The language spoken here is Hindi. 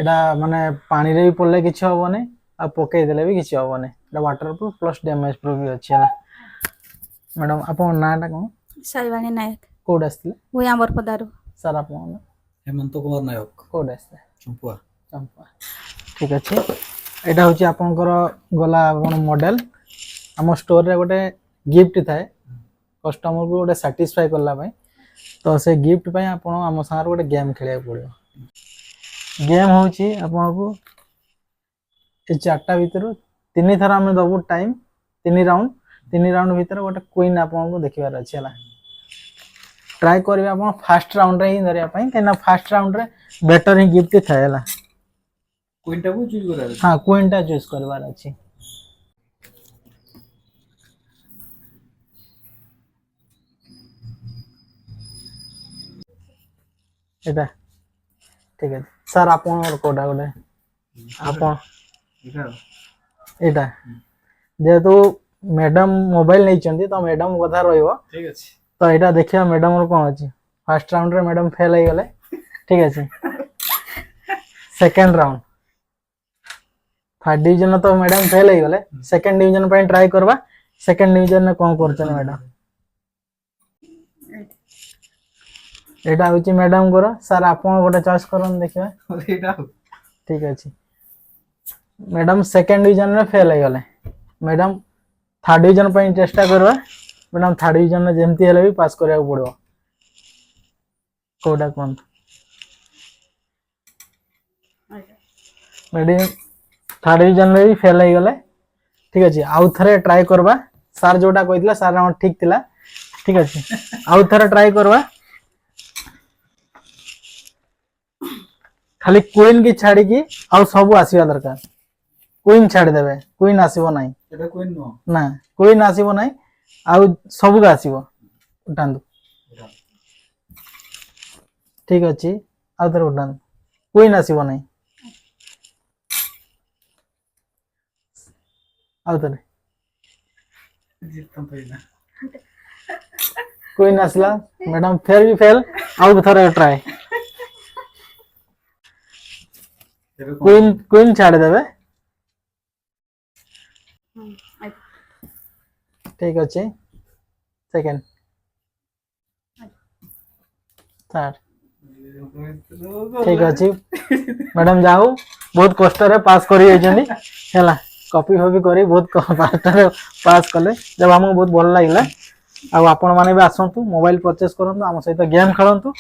এটা মানে ପାଣିରେ ବି ପଡିଲେ କିଛି ହବନି ଆଉ ପକେଇ ଦେଲେ ବି କିଛି ହବନି এটা water proof plus damage proof ବି ଅଛି ହେଲା ମ୍ୟାଡାମ ଆପଣଙ୍କ ନାଁଟା କଣ ସାଇବାଣୀ ନାୟକ କୋଉଠି ଆସିଥିଲେ ଭୂୟାଁ ବରପଦାରୁ ସାର୍ ଆପଣଙ୍କ ନାଁ हेमंत कुमार नायक କୋଉଠି ଆସିଥିଲେ चंपुआ ଚମ୍ପା ଠିକ ଅଛି ଏଇଟା ହଉଛି ଆପଣଙ୍କର ଗଲା ଆପଣ ମଡେଲ ଆମ ଷ୍ଟୋରରେ ଗୋଟେ ଗିଫ୍ଟ ଥାଏ କଷ୍ଟମରକୁ ଗୋଟେ ସାଟିସ୍ଫାଇ କଲା ପାଇଁ ତ ସେ ଗିଫ୍ଟ ପାଇଁ ଆପଣ ଆମ ସାଙ୍ଗରେ ଗୋଟେ ଗେମ୍ ଖେଳିବାକୁ ପଡ଼ିବ गेम होची आपको ये चार्टा भितर तीन थर आम दबू टाइम तीन राउंड भितर गोटे क्वीन आपको देखार अच्छे ट्राए करेंगे आप फास्ट राउंड रे ही धरिया कहीं फास्ट राउंड रे बेटर ही गिफ्ट थाए क्वीनटा को चूज करा हाँ क्वीन टा चूज करवार अच्छी एटा ठीक है सर आप कोटा गोटे आप एटा जेहेतु मैडम मोबाइल नहीं तो मैडम कथा रहिबो ठीक अछि तो यहाँ देखिए मैडम कौन अच्छी फास्ट राउंड रे मैडम फेल हो गले ठीक अच्छे सेकेंड राउंड थर्ड डिवीजन तो मैडम फेल हो गले सेकेंड डिवीजन पे ट्राई करवा सेकेंड डिवीजन में कौन कर मैडम एटा होची मैडम को सर आप गोटे चॉइस करन देखिए ठीक अच्छे मैडम सेकेंड डिवीजन में फेल हो गले मैडम थर्ड डिवीजन पे चेष्टा करवा मैडम थर्ड डिवीजन में जमती हेले भी पास करिया पड़ो कोडा कौन मैडम थर्ड डिवीजन में भी फेल हो गले ठीक अच्छे आउ थे ट्राए करवा सार जोटा कहला सार हम ठीक थिला ठीक अच्छे आउ थे ट्राए करवा खाली क्वीन की छाड़ी की आउ सब आसीबा दरकार क्वीन छाड़ी देबे क्वीन आसीबो नाही एटा क्वीन नो ना क्वीन आसीबो नाही आउ सब का आसीबो उठांदु ठीक अछि आउ तर उठांदु क्वीन आसीबो नाही आउ तर जीतम पहिला क्वीन आसला मैडम फिर भी फेल आउ थोड़ा ट्राई क्वीन क्वीन छाड़ देबे ठीक अच्छे सेकंड थर्ड ठीक अच्छे मैडम जाओ बहुत कष्ट रे पास करी हैला कॉपी फॉपी करी बहुत फास्ट रे पास कले जब हमको बहुत भल लगिला आ आपण माने भी आसंतु मोबाइल परचेस करंतु हम सहित गेम खेलंतु।